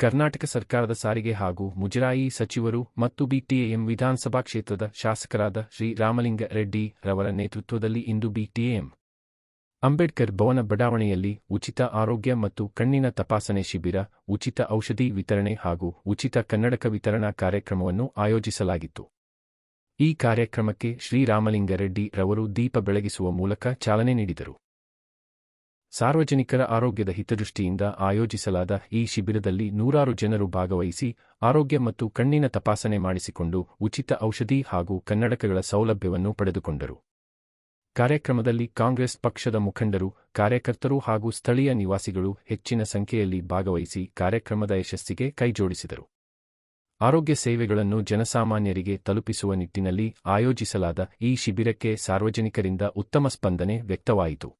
ಕರ್ನಾಟಕ ಸರ್ಕಾರದ ಸಾರಿಗೆ ಹಾಗೂ ಮುಜರಾಯಿ ಸಚಿವರು ಮತ್ತು ಬಿಟಿಎಂ ವಿಧಾನಸಭಾ ಕ್ಷೇತ್ರದ ಶಾಸಕರಾದ ಶ್ರೀ ರಾಮಲಿಂಗ ರೆಡ್ಡಿ ರವರ ನೇತೃತ್ವದಲ್ಲಿ ಇಂದು ಬಿಟಿಎಂ ಅಂಬೇಡ್ಕರ್ ಭವನ ಬಡಾವಣೆಯಲ್ಲಿ ಉಚಿತ ಆರೋಗ್ಯ ಮತ್ತು ಕಣ್ಣಿನ ತಪಾಸಣೆ ಶಿಬಿರ, ಉಚಿತ ಔಷಧಿ ವಿತರಣೆ ಹಾಗೂ ಉಚಿತ ಕನ್ನಡಕ ವಿತರಣಾ ಕಾರ್ಯಕ್ರಮವನ್ನು ಆಯೋಜಿಸಲಾಗಿತ್ತು. ಈ ಕಾರ್ಯಕ್ರಮಕ್ಕೆ ಶ್ರೀ ರಾಮಲಿಂಗ ರೆಡ್ಡಿ ರವರು ದೀಪ ಬೆಳಗಿಸುವ ಮೂಲಕ ಚಾಲನೆ ನೀಡಿದರು. ಸಾರ್ವಜನಿಕರ ಆರೋಗ್ಯದ ಹಿತದೃಷ್ಟಿಯಿಂದ ಆಯೋಜಿಸಲಾದ ಈ ಶಿಬಿರದಲ್ಲಿ ನೂರಾರು ಜನರು ಭಾಗವಹಿಸಿ ಆರೋಗ್ಯ ಮತ್ತು ಕಣ್ಣಿನ ತಪಾಸಣೆ ಮಾಡಿಸಿಕೊಂಡು ಉಚಿತ ಔಷಧಿ ಹಾಗೂ ಕನ್ನಡಕಗಳ ಸೌಲಭ್ಯವನ್ನು ಪಡೆದುಕೊಂಡರು. ಕಾರ್ಯಕ್ರಮದಲ್ಲಿ ಕಾಂಗ್ರೆಸ್ ಪಕ್ಷದ ಮುಖಂಡರು, ಕಾರ್ಯಕರ್ತರು ಹಾಗೂ ಸ್ಥಳೀಯ ನಿವಾಸಿಗಳು ಹೆಚ್ಚಿನ ಸಂಖ್ಯೆಯಲ್ಲಿ ಭಾಗವಹಿಸಿ ಕಾರ್ಯಕ್ರಮದ ಯಶಸ್ಸಿಗೆ ಕೈಜೋಡಿಸಿದರು. ಆರೋಗ್ಯ ಸೇವೆಗಳನ್ನು ಜನಸಾಮಾನ್ಯರಿಗೆ ತಲುಪಿಸುವ ನಿಟ್ಟಿನಲ್ಲಿ ಆಯೋಜಿಸಲಾದ ಈ ಶಿಬಿರಕ್ಕೆ ಸಾರ್ವಜನಿಕರಿಂದ ಉತ್ತಮ ಸ್ಪಂದನೆ ವ್ಯಕ್ತವಾಯಿತು.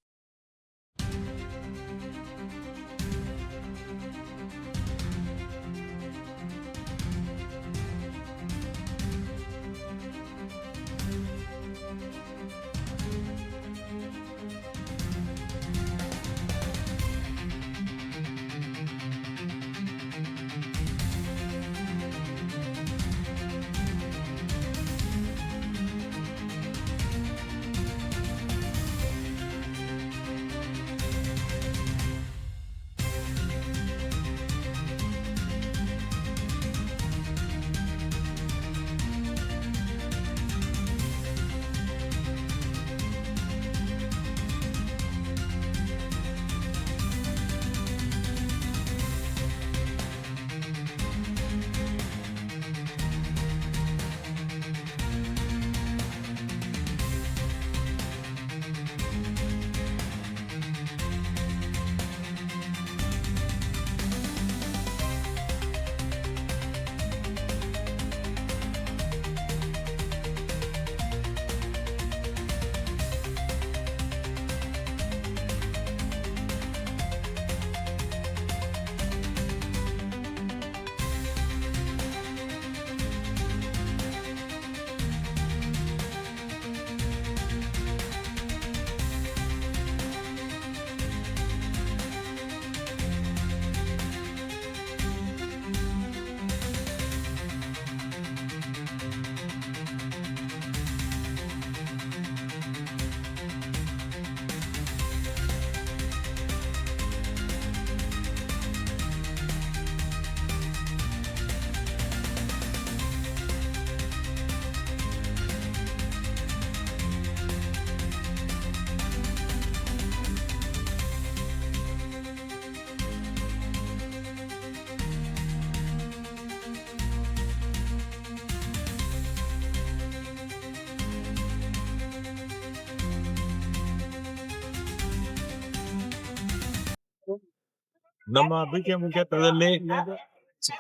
ನಮ್ಮ ಬಿಟಿಎಂ ಕ್ಷೇತ್ರದಲ್ಲಿ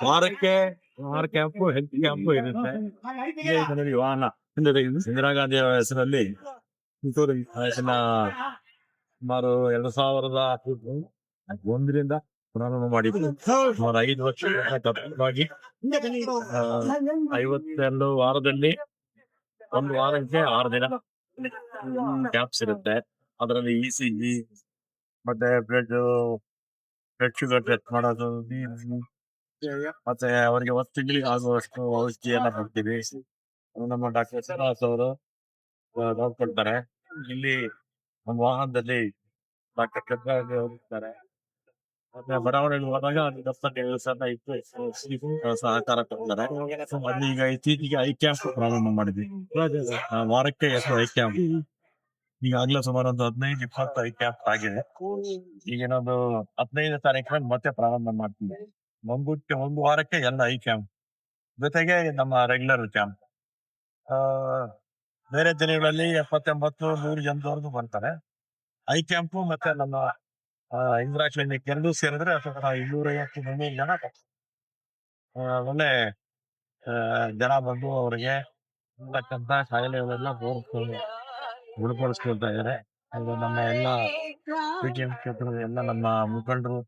ವಾರಕ್ಕೆ 6 ಕ್ಯಾಂಪು, ಹೆಲ್ತ್ ಕ್ಯಾಂಪು ಇರುತ್ತೆ. ಜನರಿಗೆ ವಾಹನ ಇಂದಿರಾ ಗಾಂಧಿ ಹೆಸರಲ್ಲಿ ಸುಮಾರು 2001ರಿಂದ ಪ್ರಾರಂಭ ಮಾಡಿದ್ದು. ಸುಮಾರು 5 ವರ್ಷ ತಪ್ಪಾಗಿ 52 ವಾರದಲ್ಲಿ ಒಂದು ವಾರಕ್ಕೆ 6 ದಿನ ಕ್ಯಾಂಪ್ಸ್ ಇರುತ್ತೆ. ಅದರಲ್ಲಿ ECG ಮತ್ತೆ ಬ್ಲಡ್ ಶುಗರ್ ಟೆಸ್ಟ್ ಮಾಡೋದು, ಮತ್ತೆ ಅವರಿಗೆ 1 ತಿಂಗಳಿಗೆ ಆಗುವಷ್ಟು ಔಷಧಿಯನ್ನ ಕೊಡ್ತೀವಿ. ನಮ್ಮ ಡಾಕ್ಟರ್ ಶ್ರೀನಿವಾಸ್ ಅವರು ನೋಡ್ಕೊಳ್ತಾರೆ. ಇಲ್ಲಿ ನಮ್ಮ ವಾಹನದಲ್ಲಿ ಡಾಕ್ಟರ್ ಚಂದ್ರಾಗಿ ಹೋಗಿರ್ತಾರೆ. ಮತ್ತೆ ಬಡಾವಣೆಗೆ ಹೋದಾಗ ಸಹಕಾರ ಕೊಡ್ತಾರೆ. ಅಲ್ಲಿ ಈಗ ಇತ್ತೀಚೆಗೆ ಐ ಕ್ಯಾಂಪ್ ಪ್ರಾರಂಭ ಮಾಡಿದ್ವಿ. ವಾರಕ್ಕೆ 2 ಐ ಕ್ಯಾಂಪ್, ಈಗಾಗಲೇ ಸುಮಾರು ಒಂದು 15-20 ಐ ಕ್ಯಾಂಪ್ ಆಗಿದೆ. ಈಗ ಇನ್ನೊಂದು 15ನೇ ತಾರೀಕಿನಲ್ಲಿ ಮತ್ತೆ ಪ್ರಾರಂಭ ಮಾಡ್ತೀವಿ. ಒಂದು ವಾರಕ್ಕೆ ಎಲ್ಲ ಐ ಕ್ಯಾಂಪ್ ಜೊತೆಗೆ ನಮ್ಮ ರೆಗ್ಯುಲರ್ ಕ್ಯಾಂಪ್. ಬೇರೆ ದಿನಗಳಲ್ಲಿ 70-100 ಜನದವರೆಗೂ ಬರ್ತಾರೆ. ಐ ಕ್ಯಾಂಪು ಮತ್ತೆ ನಮ್ಮ ಇಂದಿರಾ ಕ್ಲಿನಿಕ್ ಎರಡೂ ಸೇರಿದ್ರೆ 250-300 ಜನ ಒಳ್ಳೆ ಜನ ಬಂದು ಅವರಿಗೆ ಇರ್ತಕ್ಕಂಥ ಕಾಯಿಲೆಗಳೆಲ್ಲ ಗುಣಪಡಿಸ್ಕೊಳ್ತಾ ಇದ್ದಾರೆ. ಅದು ನಮ್ಮ ಎಲ್ಲ ಬಿಟಿಎಂ ಕ್ಷೇತ್ರದ ಎಲ್ಲ ನಮ್ಮ ಮುಖಂಡರು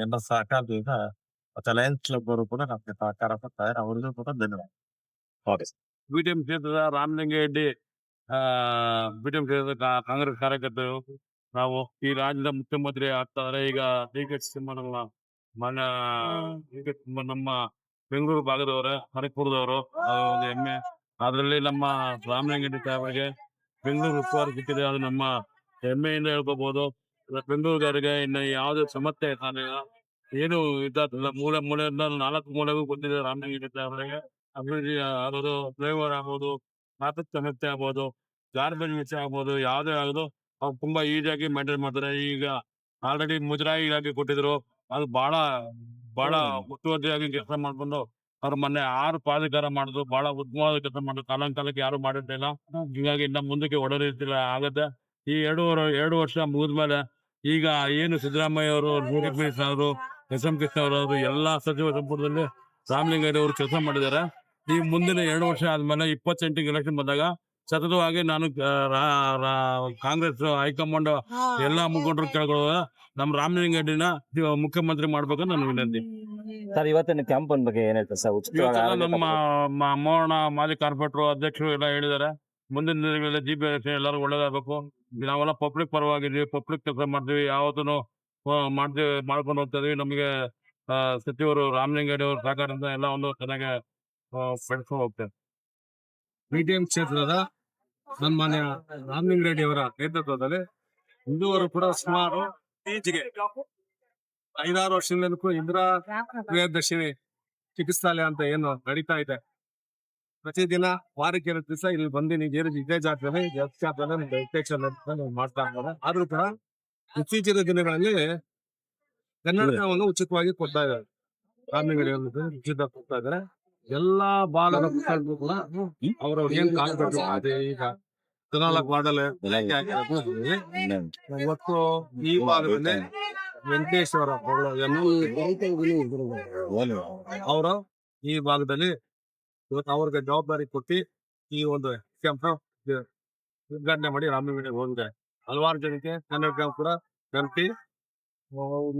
ಎಲ್ಲ ಸಹಕಾರದಿಂದ ಮತ್ತೆ ಲಯನ್ಸ್ ಕ್ಲಬ್ ಅವರು ಕೂಡ ನಮ್ಗೆ ಸಹಕಾರ ಕೊಡ್ತಾರೆ. ಅವರಿಗೂ ಕೂಡ ಧನ್ಯವಾದ. ಬಿಟಿಎಂ ಕ್ಷೇತ್ರದ ರಾಮಲಿಂಗ ರೆಡ್ಡಿ ಬಿಟಿಎಂ ಕ್ಷೇತ್ರದ ಕಾಂಗ್ರೆಸ್ ಕಾರ್ಯಕರ್ತರು ನಾವು ಈ ರಾಜ್ಯದ ಮುಖ್ಯಮಂತ್ರಿ ಆಗ್ತಾರೆ. ಈಗ ಡಿ ಕೆ ಶಿವಕುಮಾರ್ ಮಾನ್ಯ ನಮ್ಮ ಬೆಂಗಳೂರು ಭಾಗದವರ ಹರಿಪುರದವರು ಅದು ಒಂದು ಹೆಮ್ಮೆ. ಅದರಲ್ಲಿ ನಮ್ಮ ರಾಮಲಿಂಗರೆಡ್ಡಿ ಸಾಹೇಬರಿಗೆ ಬೆಂಗಳೂರು ಉಸ್ತುವಾರಿ ಸಿಕ್ಕಿದೆ, ಅದು ನಮ್ಮ ಹೆಮ್ಮೆಯಿಂದ ಹೇಳ್ಕೋಬಹುದು. ಬೆಂಗಳೂರುಗಾರಿಗೆ ಇನ್ನು ಯಾವುದೇ ಸಮಸ್ಯೆ ಕಾಣಲಿಲ್ಲ, ಏನು ಇದ್ದಿಲ್ಲ. ಮೂಲೆ ಮೂಲೆಯಿಂದ 4 ಮೂಲೆಗೂ ಗೊತ್ತಿದೆ ರಾಮಲಿಂಗರೆಡ್ಡಿ ಸಾಹೇಬರಿಗೆ. ಅಭಿವೃದ್ಧಿ ಆಗೋದು, ಫ್ಲೈಓವರ್ ಆಗ್ಬೋದು, ಟ್ರಾಫಿಕ್ ಸಮಸ್ಯೆ ಆಗ್ಬೋದು, ಗಾರ್ಬೇಜ್ ವಿಷಯ ಆಗ್ಬೋದು, ಯಾವುದೇ ಆಗೋದು ಅವ್ರು ತುಂಬಾ ಈಸಿಯಾಗಿ ಮೇಂಟೈನ್ ಮಾಡ್ತಾರೆ. ಈಗ ಆಲ್ರೆಡಿ ಮುಜರಾಯಿ ಇಲಾಖೆ ಕೊಟ್ಟಿದ್ರು, ಅದು ಬಹಳ ಮುತುವರ್ಜಿಯಾಗಿ ಕೆಲಸ ಮಾಡ್ಕೊಂಡು ಅವ್ರು ಮೊನ್ನೆ 6 ಪ್ರಾಧಿಕಾರ ಮಾಡಿದ್ರು, ಬಹಳ ಉತ್ತಮವಾದ ಕೆಲಸ ಮಾಡಿದ್ರು. ಕಾಲಕ್ಕೆ ಯಾರು ಮಾಡಿರ್ಲಿಲ್ಲ. ಹೀಗಾಗಿ ಇನ್ನ ಮುಂದಕ್ಕೆ ಒಡರಿರ್ತಿಲ್ಲ ಆಗತ್ತೆ. ಈ 2 ವರ್ಷ ಮುಗಿದ್ಮೇಲೆ ಈಗ ಏನು ಸಿದ್ದರಾಮಯ್ಯ ಅವರು, ಅವರು, ಎಸ್.ಎಂ. ಕೃಷ್ಣ ಅವರು ಎಲ್ಲಾ ಸಚಿವ ಸಂಪುಟದಲ್ಲಿ ರಾಮಲಿಂಗಾರೆಡ್ಡಿ ಅವರು ಕೆಲಸ ಮಾಡಿದ್ದಾರೆ. ಈ ಮುಂದಿನ 2 ವರ್ಷ ಆದ್ಮೇಲೆ 28 ಎಲೆಕ್ಷನ್ ಬಂದಾಗ ಸತತವಾಗಿ ನಾನು ಕಾಂಗ್ರೆಸ್ ಹೈಕಮಾಂಡ್ ಎಲ್ಲಾ ಮುಖಂಡರು ಕೇಳ್ಕೊಳ್ಳೋದ ನಮ್ಮ ರಾಮಲಿಂಗಾರೆಡ್ಡಿನ ಮುಖ್ಯಮಂತ್ರಿ ಮಾಡ್ಬೇಕಂತ ನನ್ನ ವಿನಂತಿ. ಸರ್, ಇವತ್ತಿನ ಕ್ಯಾಂಪ್ ಬಗ್ಗೆ ಏನ್ ಹೇಳ್ತಾರೆ ಸರ್? ಇವತ್ತೆಲ್ಲ ನಮ್ಮ ಮೋಹನ ಮಾಜಿ ಕಾರ್ಪೊರೇಟರ್ ಅಧ್ಯಕ್ಷರು ಎಲ್ಲ ಹೇಳಿದ್ದಾರೆ, ಮುಂದಿನ ದಿನಗಳಲ್ಲಿ ಜಿ ಬಿ ಎಲ್ಲರೂ ಒಳ್ಳೇದಾಗಬೇಕು. ನಾವೆಲ್ಲ ಪಬ್ಲಿಕ್ ಪರವಾಗಿದ್ದೀವಿ, ಪಬ್ಲಿಕ್ ಕೆಲಸ ಮಾಡ್ತೀವಿ, ಯಾವತ್ತೂ ಮಾಡ್ಕೊಂಡು ಹೋಗ್ತಾ ಇದೀವಿ. ನಮಗೆ ಸಚಿವರು ರಾಮಲಿಂಗಾರೆಡ್ಡಿ ಅವ್ರ ಸಹಕಾರದಿಂದ ಎಲ್ಲ ಒಂದು ಚೆನ್ನಾಗಿ ಬೆಳೆಸ್ಕೊಂಡು ಹೋಗ್ತೇವೆ. ಬಿಟಿಎಂ ಕ್ಷೇತ್ರದ ಸನ್ಮಾನ್ಯ ರಾಮಲಿಂಗರೆಡ್ಡಿ ಅವರ ನೇತೃತ್ವದಲ್ಲಿ ಇದುವರೆಗೂ ಕೂಡ ಸುಮಾರು ಇತ್ತೀಚೆಗೆ 5-6 ವರ್ಷದಿಂದ ಇಂದಿರಾ ಪ್ರಿಯದರ್ಶಿನಿ ಚಿಕಿತ್ಸಾಲಯ ಅಂತ ಏನು ನಡೀತಾ ಇದೆ, ಪ್ರತಿದಿನ ವಾರಕ್ಕೆ 2 ದಿವಸ ಇಲ್ಲಿ ಬಂದು ಇದೇ ಜಾಗದಲ್ಲಿ ಮಾಡ್ತಾ ಇದ್ದಾರೆ. ಆದ್ರೂ ಕೂಡ ಇತ್ತೀಚಿನ ದಿನಗಳಲ್ಲಿ ಕನ್ನಡಕವನ್ನು ಉಚಿತವಾಗಿ ಕೊಡ್ತಾ ಇದ್ದಾರೆ. ರಾಮಲಿಂಗರೆಡ್ಡಿ ಉಚಿತ ಕೊಡ್ತಾ ಇದ್ದಾರೆ. ಎಲ್ಲಾ ಭಾಗದ ಮಕ್ಕಳಿಗೂ ಕೂಡ ಅವ್ರವ್ರು ಏನ್ ಕಾಣ್ಬೇಕು ಅದೇ ಈಗ 14 ವಾರ್ಡಲ್ಲಿ ಇವತ್ತು ಈ ಭಾಗದಲ್ಲಿ ವೆಂಕಟೇಶ್ವರ ಅವರು ಈ ಭಾಗದಲ್ಲಿ ಇವತ್ತು ಅವ್ರಿಗೆ ಜವಾಬ್ದಾರಿ ಕೊಟ್ಟು ಈ ಒಂದು ಕ್ಯಾಂಪ್ ಉದ್ಘಾಟನೆ ಮಾಡಿ ರಾಮಲಿಂಗರೆಡ್ಡಿ ಹೋಗಿದೆ. ಹಲವಾರು ಜನಕ್ಕೆ ಕನ್ನಡ ಕ್ಯಾಂಪ್ ಕೂಡ ಕಲ್ತಿ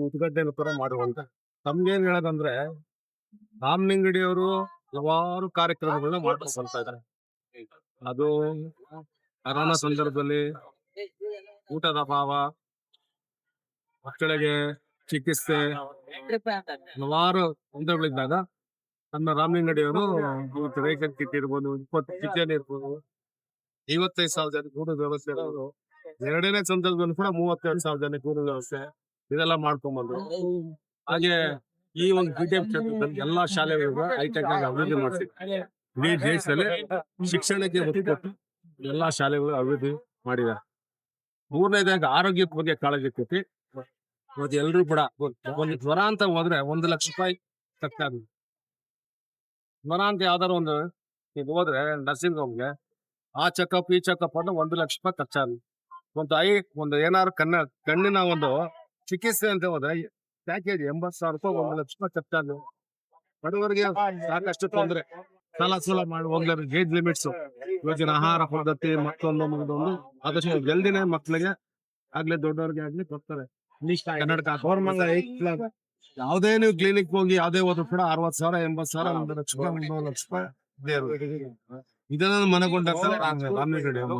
ಉದ್ಘಾಟನೆ ಕೂಡ ಮಾಡುವಂತ. ತಮ್ಗೇನ್ ಹೇಳೋದಂದ್ರೆ, ರಾಮಲಿಂಗರೆಡ್ಡಿ ಅವರು ಹಲವಾರು ಕಾರ್ಯಕ್ರಮಗಳನ್ನ ಮಾಡ್ಕೊಂಡು ಬರ್ತಾ ಇದ್ದಾರೆ. ಅದು ಕರೋನಾ ಸಂದರ್ಭದಲ್ಲಿ ಊಟದ ಅಭಾವ, ಮಕ್ಕಳಿಗೆ ಚಿಕಿತ್ಸೆ, ಹಲವಾರು ತೊಂದರೆಗಳಿದ್ದಾಗ ನಮ್ಮ ರಾಮಲಿಂಗರೆಡ್ಡಿ ಅವರು ಇವತ್ತು ರೇಷನ್ ಕಿಟ್ ಇರ್ಬೋದು, 20 ಕಿಚನ್ ಇರ್ಬೋದು, 55,000 ಜನಕ್ಕೆ ಊಟದ ವ್ಯವಸ್ಥೆ ಇರೋದು. 2ನೇ ಸಂದರ್ಭದಲ್ಲಿ ಕೂಡ 32,000 ಜನಕ್ಕೆ ಊಟದ ವ್ಯವಸ್ಥೆ ಇದೆಲ್ಲ ಮಾಡ್ಕೊಂಡ್ಬಂದ್ರು. ಹಾಗೆ ಈ ಒಂದು ಬಿಟಿಎಂ ಕ್ಷೇತ್ರದಲ್ಲಿ ಎಲ್ಲಾ ಶಾಲೆಗಳಿಗೂ ಹೈಟೆಕ್ ಆಗಿ ಅಭಿವೃದ್ಧಿ ಮಾಡ್ತಿದ್ದಾರೆ. ಇಡೀ ದೇಶದಲ್ಲಿ ಶಿಕ್ಷಣಕ್ಕೆ ಒತ್ತು ಕೊಟ್ಟು ಎಲ್ಲಾ ಶಾಲೆಗಳು ಅಭಿವೃದ್ಧಿ ಮಾಡಿದ್ದಾರೆ. 3ನೇದಾಗಿ ಆರೋಗ್ಯದ ಬಗ್ಗೆ ಕಾಳಜಿ ಕೊಟ್ಟು ಇವತ್ತು ಎಲ್ರು ಕೂಡ ಒಂದು ಜ್ವರ ಅಂತ ಹೋದ್ರೆ 1 ಲಕ್ಷ ರೂಪಾಯಿ ಖರ್ಚಾಗುತ್ತೆ. ಜ್ವರ ಅಂತ ಯಾವ್ದಾರು ಒಂದು ಈಗ ಹೋದ್ರೆ ನರ್ಸಿಂಗ್ ಹೋಮ್ಗೆ ಆ ಚೆಕಪ್ ಈ ಚೆಕಪ್ ಅಂತ 1 ಲಕ್ಷ ರೂಪಾಯಿ ಖರ್ಚಾಗುತ್ತೆ. ಒಂದು ಏನಾದ್ರು ಕಣ್ಣಿನ ಒಂದು ಚಿಕಿತ್ಸೆ ಅಂತ ಹೋದ್ರೆ ಪ್ಯಾಕೇಜ್ 80,000 ರೂಪಾಯಿ, 1 ಲಕ್ಷ ರೂಪಾಯಿ ಖರ್ಚಾಗುತ್ತೆ. ಬಡವರಿಗೆ ಸಾಕಷ್ಟು ತೊಂದರೆ, ಸಾಲ ಮಾಡಿ ಹೋಗ್ಲಾರ ಏಜ್ ಲಿಮಿಟ್ಸ್, ಇವತ್ತಿನ ಆಹಾರ ಪದ್ಧತಿ ಮತ್ತೊಂದು ಆದಷ್ಟು ಜಲ್ದಿನೇ ಮಕ್ಕಳಿಗೆ ಆಗ್ಲಿ ದೊಡ್ಡವ್ರಿಗೆ ಆಗ್ಲಿ ಕೊಡ್ತಾರೆ. ಯಾವುದೇ ನೀವು ಕ್ಲಿನಿಕ್ ಹೋಗಿ ಯಾವುದೇ ಹೋದ್ರು ಕೂಡ 60,000, 80,000, 1 ಲಕ್ಷ ರೂಪಾಯಿ, 1 ಲಕ್ಷ ರೂಪಾಯಿ ಇದನ್ನ ಮನಗೊಂಡಿರ್ತಾರೆ ರಾಮಲಿಂಗರೆಡ್ಡಿ ಅವರು.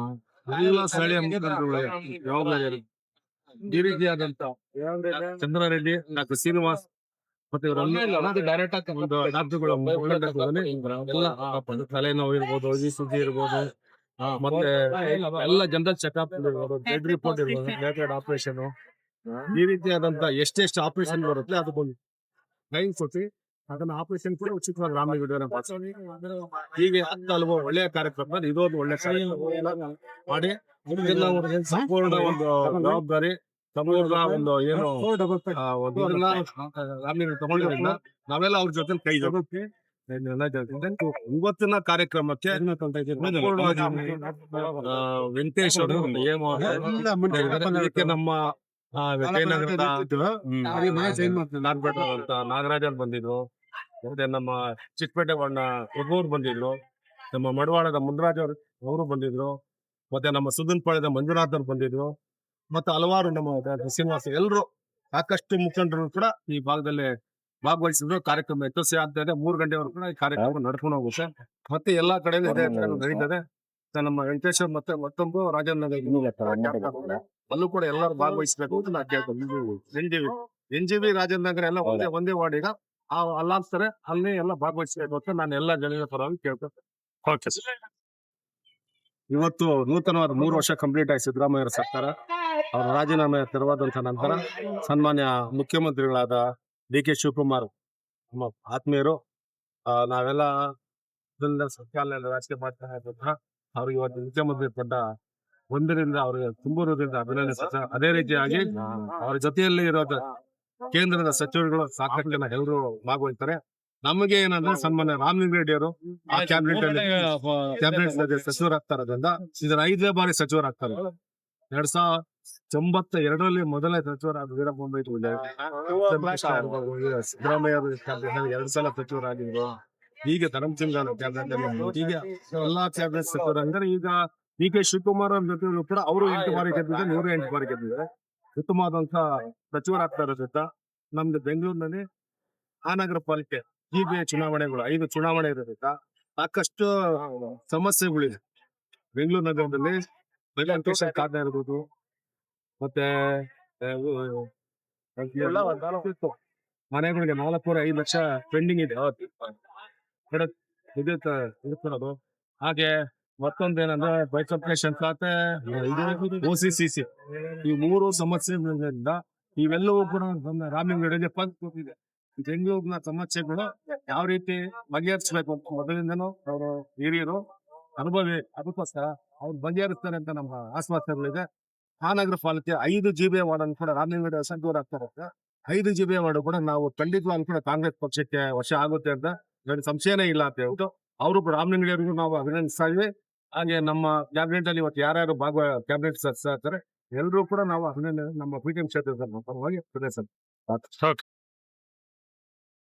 ಎಲ್ಲ ಸ್ಥಳೀಯ ಮುಖಂಡರುಗಳು ಜವಾಬ್ದಾರಿ ಈ ರೀತಿಯಾದಂತ ಚಂದ್ರಾರೆಡ್ಡಿ, ಡಾಕ್ಟರ್ ಶ್ರೀನಿವಾಸ್ ಮತ್ತೆ ಇವರೆಲ್ಲ ಡೈರೆಕ್ಟ್ ಆಗಿ ಒಂದು ಡಾಕ್ಟರ್ಗಳು ಎಲ್ಲ ತಲೆನೋವು ಇರ್ಬೋದು, ಈ ಸುದ್ದಿ ಇರ್ಬೋದು, ಮತ್ತೆ ಎಲ್ಲ ಜನರಲ್ ಚೆಕ್ಅಪ್ ಇರ್ಬೋದು, ಬ್ಲಡ್ ರಿಪೋರ್ಟ್ ಇರ್ಬೋದು, ರಿಲೇಟೆಡ್ ಆಪರೇಷನ್, ಈ ರೀತಿಯಾದಂತ ಎಷ್ಟೆಷ್ಟು ಆಪರೇಷನ್ ಬರುತ್ತೆ ಅದು ಬಂದು ಲೈನ್ ಕೊಟ್ಟು ಅದನ್ನ ಆಪರೇಷನ್ ಕೂಡ ಉಚಿತವಾಗಿ ರಾಮಲಿಂಗರೆಡ್ಡಿ ಹೀಗೆ ಹಲವು ಒಳ್ಳೆಯ ಕಾರ್ಯಕ್ರಮ. ಇದೊಂದು ಒಳ್ಳೆ ಕಾರ್ಯಕ್ರಮ ಮಾಡಿ ಸಂಪೂರ್ಣ ಒಂದು ಜವಾಬ್ದಾರಿ ಸಮೂಹದ ಒಂದು ಏನು ರಾಮಲಿಂಗರೆಡ್ಡಿ ತಗೊಂಡಿರೋದ್ರಿಂದ ನಾವೆಲ್ಲ ಅವ್ರ ಜೊತೆ ಕೈ ಜೊತೆ ಇವತ್ತಿನ ಕಾರ್ಯಕ್ರಮಕ್ಕೆ ವೆಂಕಟೇಶ್ ಅವರು ನಮ್ಮ ವಿಜಯನಗರದ ನಾಗರಾಜನ್ ಬಂದಿದ್ರು, ಮತ್ತೆ ನಮ್ಮ ಚಿಕ್ಕಪೇಟೆ ಒಬ್ಬರು ಬಂದಿದ್ರು, ನಮ್ಮ ಮಡವಾಳದ ಮುನ್ರಾಜ್ ಅವರು ಬಂದಿದ್ರು, ಮತ್ತೆ ನಮ್ಮ ಸುದನ್ಪಾಳ್ಯದ ಮಂಜುನಾಥ್ ಅವರು ಬಂದಿದ್ರು, ಮತ್ತೆ ಹಲವಾರು ನಮ್ಮ ಶ್ರೀನಿವಾಸ ಎಲ್ಲರೂ ಸಾಕಷ್ಟು ಮುಖಂಡರು ಕೂಡ ಈ ಭಾಗದಲ್ಲಿ ಭಾಗವಹಿಸಿದ್ರು. ಕಾರ್ಯಕ್ರಮ ಯಶಸ್ವಿ ಆಗ್ತಾ ಇದೆ. 3 ಗಂಟೆವರೆಗೂ ಕೂಡ ಈ ಕಾರ್ಯಕ್ರಮ ನಡ್ಕೊಂಡು ಹೋಗುತ್ತೆ. ಮತ್ತೆ ಎಲ್ಲಾ ಕಡೆಯಿಂದ ನಡೀತದೆ. ನಮ್ಮ ವೆಂಕಟೇಶ್ವರ್ ಮತ್ತೆ ಮತ್ತೊಂದು ರಾಜೇಂದ್ರ ನಗರ ಅಲ್ಲೂ ಕೂಡ ಎಲ್ಲರೂ ಭಾಗವಹಿಸಬೇಕು ಅಂತ ನಾವು ಕೇಳ್ಕೊಂಡು NGB ರಾಜೇಂದ್ರ ನಗರ ಎಲ್ಲ ಒಂದೇ ವಾರ್ಡ್ ಈಗ ಅಲ್ಲಾಗ್ತಾರೆ ಅಲ್ಲಿ ಎಲ್ಲ ಭಾಗವಹಿಸಬೇಕು ಅಂತ ನಾನು ಎಲ್ಲ ಜನರ ಪರವಾಗಿ ಕೇಳ್ತೇನೆ. Okay sir. ಇವತ್ತು ನೂತನವಾದ 3 ವರ್ಷ ಕಂಪ್ಲೀಟ್ ಆಗಿ ಸಿದ್ದರಾಮಯ್ಯ ಸರ್ಕಾರ ಅವರ ರಾಜೀನಾಮೆ ತೆರವಾದಂತ ನಂತರ ಸನ್ಮಾನ್ಯ ಮುಖ್ಯಮಂತ್ರಿಗಳಾದ DK ಶಿವಕುಮಾರ್ ನಮ್ಮ ಆತ್ಮೀಯರು, ನಾವೆಲ್ಲ ಸತ್ಯಾಲಯ ರಾಜಕೀಯ ಮಾಡ್ತಾ ಇದ್ದಂತಹ ಅವ್ರಿಗೆ ಇವತ್ತು ಮುಖ್ಯಮಂತ್ರಿ ಪಟ್ಟ ಒಂದರಿಂದ ಅವ್ರಿಗೆ ತುಂಬೂರದಿಂದ ಅಭಿನಂದಿಸ್ತಾರೆ. ಅದೇ ರೀತಿಯಾಗಿ ಅವರ ಜೊತೆಯಲ್ಲಿ ಇರೋದು ಕೇಂದ್ರದ ಸಚಿವರುಗಳು ಸಾಕಷ್ಟು ಜನ ಎಲ್ಲರೂ ಭಾಗವಹಿಸ್ತಾರೆ. ನಮಗೆ ಏನಂದ್ರೆ ಸನ್ಮಾನ್ಯ ರಾಮಲಿಂಗಾರೆಡ್ಡಿ ಅವರು ಆ ಕ್ಯಾಬಿನೆಟ್ ಸಚಿವರಾಗ್ತಾರೋದ್ರಿಂದ ಇದರ 5ನೇ ಬಾರಿ ಸಚಿವರಾಗ್ತಾರೆ. 1992ರಲ್ಲಿ ಮೊದಲನೇ ಸಚಿವರಾದ ವೀರಪ್ಪ ಸಿದ್ದರಾಮಯ್ಯ ಅವರು ಕ್ಯಾಬಿನೆಟ್ 2 ಸಲ ಸಚಿವರಾಗಿದ್ರು. ಈಗ ಧರ್ಮಸಿಂಗ್ ಕ್ಯಾಬಿನೆಟ್ ಈಗ ಎಲ್ಲಾ ಕ್ಯಾಬಿನೆಟ್ ಸಚಿವರಾಗಿದ್ದಾರೆ. ಈಗ DK ಶಿವಕುಮಾರ್ ಅವ್ರ ಜೊತೆ ಕೂಡ ಅವರು 8 ಬಾರಿ ಗೆದ್ದಿದ್ದಾರೆ, 108 ಬಾರಿ ಗೆದ್ದಿದ್ದಾರೆ. ಉತ್ತಮವಾದಂತ ಸಚಿವರಾಗ್ತಾ ಇರೋದ್ರಿಂದ ನಮ್ದು ಬೆಂಗಳೂರಿನಲ್ಲಿ ಮಹಾನಗರ ಪಾಲಿಕೆ GBA ಚುನಾವಣೆಗಳು 5 ಚುನಾವಣೆ ಇರೋದ್ರಿಂದ ಸಾಕಷ್ಟು ಸಮಸ್ಯೆಗಳಿದೆ. ಬೆಂಗಳೂರು ನಗರದಲ್ಲಿ ವೆರಿಫಿಕೇಶನ್ ಕಾರ್ಡ್ ಇರ್ಬೋದು, ಮತ್ತೆ ಮನೆಗಳಿಗೆ 4.5 ಲಕ್ಷ ಪೆಂಡಿಂಗ್ ಇದೆ ಇರುತ್ತಿರೋದು. ಹಾಗೆ ಮತ್ತೊಂದೇನಂದ್ರೆ ಬೈಫರ್ಕೇಶನ್ ಖಾತೆ, OCCC, ಈ 3 ಸಮಸ್ಯೆಗಳಿಂದ ಇವೆಲ್ಲವೂ ಕೂಡ ರಾಮಲಿಂಗಾರೆಡ್ಡಿ ಗೊತ್ತಿದೆ. ಬೆಂಗಳೂರಿನ ಸಮಸ್ಯೆಗಳು ಯಾವ ರೀತಿ ಬಗೆಹರಿಸಬೇಕು ಅಂತ ಮೊದಲಿಂದನೂ ಅವರು ಹಿರಿಯರು ಅನುಭವಿ, ಅದಕ್ಕೋಸ್ಕರ ಅವ್ರು ಬಗೆಹರಿಸ್ತಾರೆ ಅಂತ ನಮ್ಮ ಆಶ್ವಾಸನೆಗಳಿದೆ. ಮಹಾನಗರ ಪಾಲಿಕೆ 5 GBA ವಾರ್ಡ್ ಅನ್ನು ಕೂಡ ರಾಮಲಿಂಗಾರೆಡ್ಡಿ ಸಂಸದರಾಗ್ತಾರೆ. 5 GBA ವಾರ್ಡ್ ಕೂಡ ನಾವು ಖಂಡಿತವಾಗ್ಲೂ ಕೂಡ ಕಾಂಗ್ರೆಸ್ ಪಕ್ಷಕ್ಕೆ ವಶ ಆಗುತ್ತೆ ಅಂತ ಸಂಶಯನೇ ಇಲ್ಲ ಅಂತ ಹೇಳ್ಬಿಟ್ಟು ಅವರು ಕೂಡ ರಾಮಲಿಂಗಾರೆಡ್ಡಿಗೂ ನಾವು ಅಭಿನಂದಿಸ್ತಾ ಇದ್ವಿ. ಹಾಗೆ ನಮ್ಮ ಕ್ಯಾಬಿನೆಟ್ ಅಲ್ಲಿ ಇವತ್ತು ಯಾರ್ಯಾರು ಕ್ಯಾಬಿನೆಟ್ ಸದಸ್ಯರಾಗ್ತಾರೆ ಎಲ್ಲರೂ ಕೂಡ ನಾವು ಅಭಿನಂದನೆ ನಮ್ಮ PTM ಕ್ಷೇತ್ರದ ಪರವಾಗಿ ಅಭಿನಂದಿಸ್ತಾರೆ.